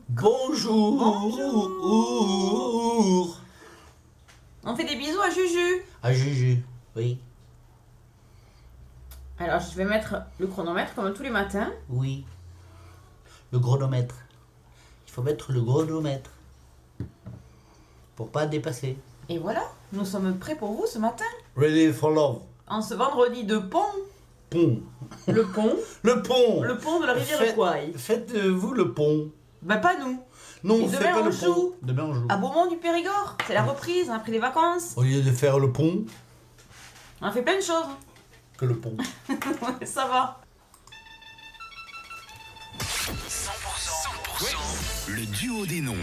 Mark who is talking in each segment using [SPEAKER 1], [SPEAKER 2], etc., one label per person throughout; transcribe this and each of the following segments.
[SPEAKER 1] Bonjour.
[SPEAKER 2] Bonjour.
[SPEAKER 1] On fait des bisous à Juju.
[SPEAKER 2] Ah, Juju, oui.
[SPEAKER 1] Alors, je vais mettre le chronomètre comme tous les matins.
[SPEAKER 2] Oui. Le chronomètre. Il faut mettre le chronomètre. Pour pas dépasser.
[SPEAKER 1] Et voilà, nous sommes prêts pour vous ce matin.
[SPEAKER 2] Ready for love.
[SPEAKER 1] En ce vendredi de pont.
[SPEAKER 2] Pont.
[SPEAKER 1] Le pont.
[SPEAKER 2] Le pont.
[SPEAKER 1] Le pont de la rivière
[SPEAKER 2] Faites-
[SPEAKER 1] Kouai.
[SPEAKER 2] Faites-vous le pont.
[SPEAKER 1] Ben pas nous.
[SPEAKER 2] Non,
[SPEAKER 1] Et
[SPEAKER 2] on fait
[SPEAKER 1] demain,
[SPEAKER 2] pas
[SPEAKER 1] on
[SPEAKER 2] le
[SPEAKER 1] joue.
[SPEAKER 2] pont. Demain on joue.
[SPEAKER 1] À Beaumont du Périgord. C'est la reprise hein, après les vacances.
[SPEAKER 2] Au lieu de faire le pont,
[SPEAKER 1] On a fait plein de choses.
[SPEAKER 2] que le pont.
[SPEAKER 1] Ouais, ça va.
[SPEAKER 3] 100%. Le duo des noms.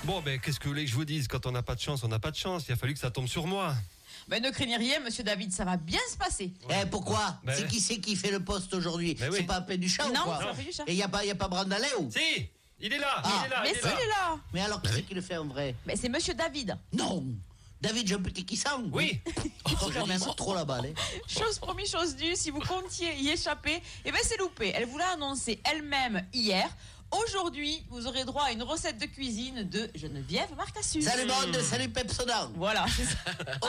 [SPEAKER 4] Bon, ben, qu'est-ce que vous voulez que je vous dise? Quand on n'a pas de chance, on n'a pas de chance. Il a fallu que ça tombe sur moi.
[SPEAKER 5] Ben ne craignez rien, monsieur David, ça va bien se passer.
[SPEAKER 6] Eh, pourquoi
[SPEAKER 4] Ben
[SPEAKER 6] C'est
[SPEAKER 4] ouais.
[SPEAKER 6] qui fait le poste aujourd'hui
[SPEAKER 4] Ben oui.
[SPEAKER 6] C'est pas Péduchat ou
[SPEAKER 5] Non,
[SPEAKER 6] quoi
[SPEAKER 5] ça fait du chat.
[SPEAKER 6] Et y a pas Brandaléo
[SPEAKER 4] Si, il est là,
[SPEAKER 6] Ah.
[SPEAKER 4] il est là,
[SPEAKER 5] Mais
[SPEAKER 4] il est
[SPEAKER 5] s'il
[SPEAKER 4] là.
[SPEAKER 5] est là.
[SPEAKER 6] Mais alors, qui c'est qui le fait en vrai
[SPEAKER 5] Ben c'est monsieur David.
[SPEAKER 6] Non David Jean Petit qui sent
[SPEAKER 4] Oui,
[SPEAKER 6] Aujourd'hui, c'est trop la balle.
[SPEAKER 5] Chose promis, chose due, si vous comptiez y échapper, eh ben c'est loupé. Elle vous l'a annoncé elle-même hier. Aujourd'hui, vous aurez droit à une recette de cuisine de Geneviève Marcassus.
[SPEAKER 6] Salut bande, salut Pepsodent.
[SPEAKER 5] Voilà, c'est ça.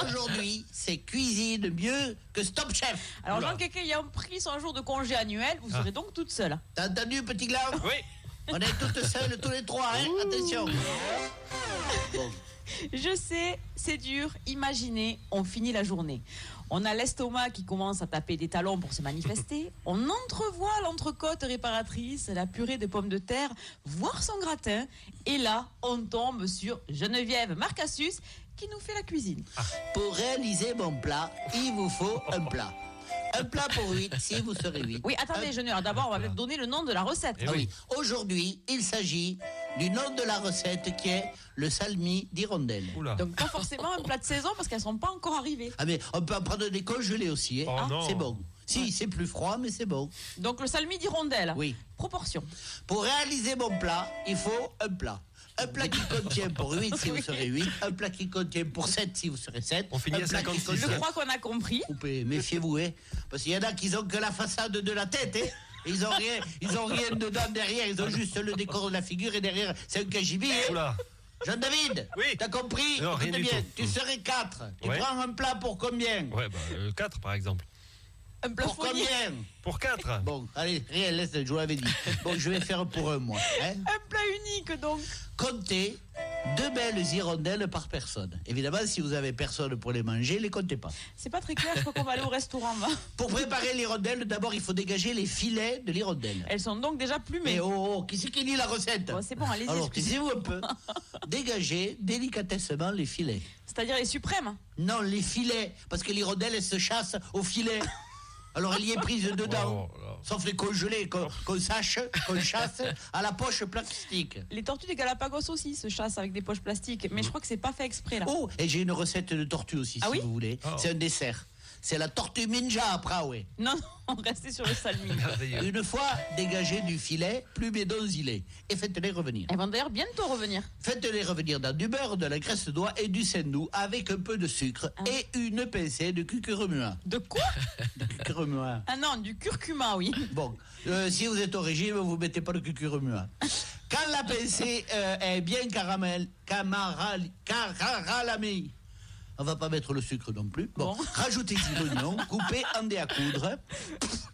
[SPEAKER 6] Aujourd'hui, c'est cuisine mieux que Stop Chef.
[SPEAKER 5] Alors
[SPEAKER 4] Oula.
[SPEAKER 5] Jean Kéké ayant pris son jour de congé annuel, vous serez donc toute seule.
[SPEAKER 6] T'as entendu, petit gland
[SPEAKER 4] oui.
[SPEAKER 6] On est toutes seules, tous les trois, hein Attention. Bon.
[SPEAKER 5] Je sais, c'est dur. Imaginez, on finit la journée. On a l'estomac qui commence à taper des talons pour se manifester. On entrevoit l'entrecôte réparatrice, la purée de pommes de terre, voire son gratin. Et là, on tombe sur Geneviève Marcassus qui nous fait la cuisine.
[SPEAKER 6] Pour réaliser mon plat, il vous faut un plat. Un plat pour 8, si vous serez 8.
[SPEAKER 5] Oui, attendez, Geneviève, d'abord, on va donner le nom de la recette.
[SPEAKER 4] Eh
[SPEAKER 6] Ah oui. Aujourd'hui, il s'agit du nom de la recette qui est le salmi d'hirondelle.
[SPEAKER 4] Oula.
[SPEAKER 5] Donc, pas forcément un plat de saison parce qu'elles ne sont pas encore arrivées.
[SPEAKER 6] Ah mais on peut en prendre des congelés aussi. Hein.
[SPEAKER 4] Oh non.
[SPEAKER 6] C'est bon. Si, c'est plus froid, mais c'est bon.
[SPEAKER 5] Donc, le salmi d'hirondelle.
[SPEAKER 6] Oui.
[SPEAKER 5] Proportion.
[SPEAKER 6] Pour réaliser mon plat, il faut un plat. Un plat qui contient pour 8 si vous serez 8. Un plat qui contient pour 7 si vous serez 7.
[SPEAKER 4] On finit
[SPEAKER 6] un
[SPEAKER 4] à
[SPEAKER 6] plat
[SPEAKER 4] 56.
[SPEAKER 6] qui contient-
[SPEAKER 5] Je crois qu'on a compris.
[SPEAKER 6] Coupez, méfiez-vous, hein. Parce qu'il y en a qui ont que la façade de la tête, hein. Ils ont rien dedans derrière, ils ont juste le décor de la figure et derrière c'est un KGB. Hein.
[SPEAKER 4] Oula.
[SPEAKER 6] Jean-David,
[SPEAKER 4] Oui.
[SPEAKER 6] t'as compris?
[SPEAKER 4] Non, rien
[SPEAKER 6] Écoute
[SPEAKER 4] du
[SPEAKER 6] bien,
[SPEAKER 4] tout.
[SPEAKER 6] tu serais 4. Tu
[SPEAKER 4] Ouais.
[SPEAKER 6] prends un plat pour combien?
[SPEAKER 4] Ouais, bah, 4 par exemple.
[SPEAKER 5] Un plat
[SPEAKER 6] Pour
[SPEAKER 5] fourni.
[SPEAKER 6] combien?
[SPEAKER 4] Pour 4.
[SPEAKER 6] Bon, allez, rien, laisse, je vous l'avais dit. Bon, je vais faire pour un mois. Hein.
[SPEAKER 5] Un plat unique, donc.
[SPEAKER 6] Comptez 2 belles hirondelles par personne. Évidemment, si vous avez personne pour les manger, les comptez pas.
[SPEAKER 5] C'est pas très clair, je crois qu'on va aller au restaurant. Va.
[SPEAKER 6] Pour préparer l'hirondelle, d'abord, il faut dégager les filets de l'hirondelle.
[SPEAKER 5] Elles sont donc déjà plumées.
[SPEAKER 6] Mais oh, qui c'est qui lit la recette?
[SPEAKER 5] Bon, c'est bon, allez-y.
[SPEAKER 6] Alors,
[SPEAKER 5] excusez-moi.
[SPEAKER 6] taisez-vous un peu. Dégagez délicatessement les filets.
[SPEAKER 5] C'est-à-dire les suprêmes.
[SPEAKER 6] Non, les filets, parce que l'hirondelle, elle se chasse au filet. Alors, elle y est prise dedans.
[SPEAKER 4] Oh là.
[SPEAKER 6] Sauf les congelés, qu'on sache, qu'on chasse à la poche plastique.
[SPEAKER 5] Les tortues des Galapagos aussi se chassent avec des poches plastiques. Mais je crois que c'est pas fait exprès là.
[SPEAKER 6] Oh, et j'ai une recette de tortue aussi,
[SPEAKER 5] Ah
[SPEAKER 6] si
[SPEAKER 5] oui
[SPEAKER 6] vous voulez.
[SPEAKER 4] Oh.
[SPEAKER 6] C'est un dessert. C'est la tortue ninja à Praoué.
[SPEAKER 5] Non, non, restez sur le salmi.
[SPEAKER 4] Merveilleux.
[SPEAKER 6] Une fois dégagé du filet, plumez donc-les et faites-les revenir.
[SPEAKER 5] Elles vont d'ailleurs bientôt revenir.
[SPEAKER 6] Faites-les revenir dans du beurre, de la graisse de noix et du sendou avec un peu de sucre et une pincée de cucurumua.
[SPEAKER 5] De quoi?
[SPEAKER 6] Cucurumua.
[SPEAKER 5] Ah non, du curcuma, oui.
[SPEAKER 6] Bon, si vous êtes au régime, vous mettez pas le cucurumua. Quand la pincée est bien caralamée, on va pas mettre le sucre non plus. Bon,
[SPEAKER 5] Bon.
[SPEAKER 6] rajoutez-y l'oignon, coupé en dés à coudre.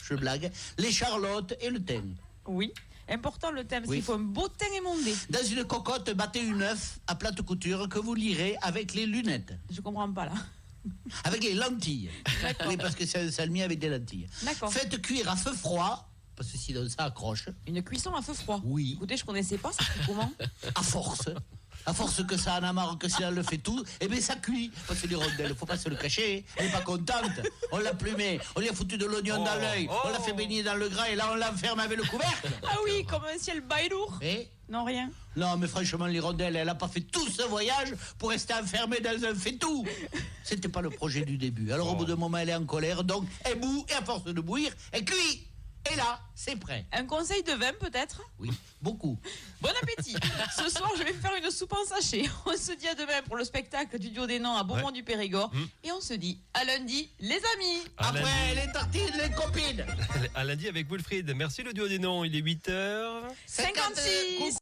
[SPEAKER 6] Je blague. Les charlottes et le thym.
[SPEAKER 5] Oui. Important le thème, parce
[SPEAKER 6] Oui.
[SPEAKER 5] qu'il faut un beau thym émondé.
[SPEAKER 6] Dans une cocotte, battez une œuf à plate couture que vous lirez avec les lunettes.
[SPEAKER 5] Je comprends pas là.
[SPEAKER 6] Avec les lentilles.
[SPEAKER 5] D'accord.
[SPEAKER 6] Oui, parce que c'est un salmi avec des lentilles.
[SPEAKER 5] D'accord.
[SPEAKER 6] Faites cuire à feu froid, parce que sinon ça accroche.
[SPEAKER 5] Une cuisson à feu froid.
[SPEAKER 6] Oui.
[SPEAKER 5] Écoutez, je connaissais pas, ça fait comment?
[SPEAKER 6] À force. À force que ça en a marre, que ça le fait tout, et bien ça cuit. Parce que l'hirondelle, faut pas se le cacher, elle n'est pas contente. On l'a plumée, on lui a foutu de l'oignon dans l'œil, on l'a fait baigner dans le gras, et là on l'enferme avec le couvercle.
[SPEAKER 5] Ah oui, comme un ciel bas et lourd.
[SPEAKER 6] Et
[SPEAKER 5] Non, rien.
[SPEAKER 6] non, mais franchement, l'hirondelle, elle a pas fait tout ce voyage pour rester enfermée dans un faitout. C'était pas le projet du début. Alors au bout d'un moment, elle est en colère, donc elle bout, et à force de bouillir, elle cuit. Et là, c'est prêt.
[SPEAKER 5] Un conseil de vin peut-être?
[SPEAKER 6] Oui, beaucoup.
[SPEAKER 5] Bon appétit. Ce soir, je vais faire une soupe en sachet. On se dit à demain pour le spectacle du duo des noms à Beaumont-du-Périgord. Et on se dit à lundi, les amis.
[SPEAKER 4] À
[SPEAKER 6] Après,
[SPEAKER 4] lundi.
[SPEAKER 6] les tartines, les copines.
[SPEAKER 4] À lundi avec Wilfried. Merci le duo des noms. Il est 8h.
[SPEAKER 5] 56.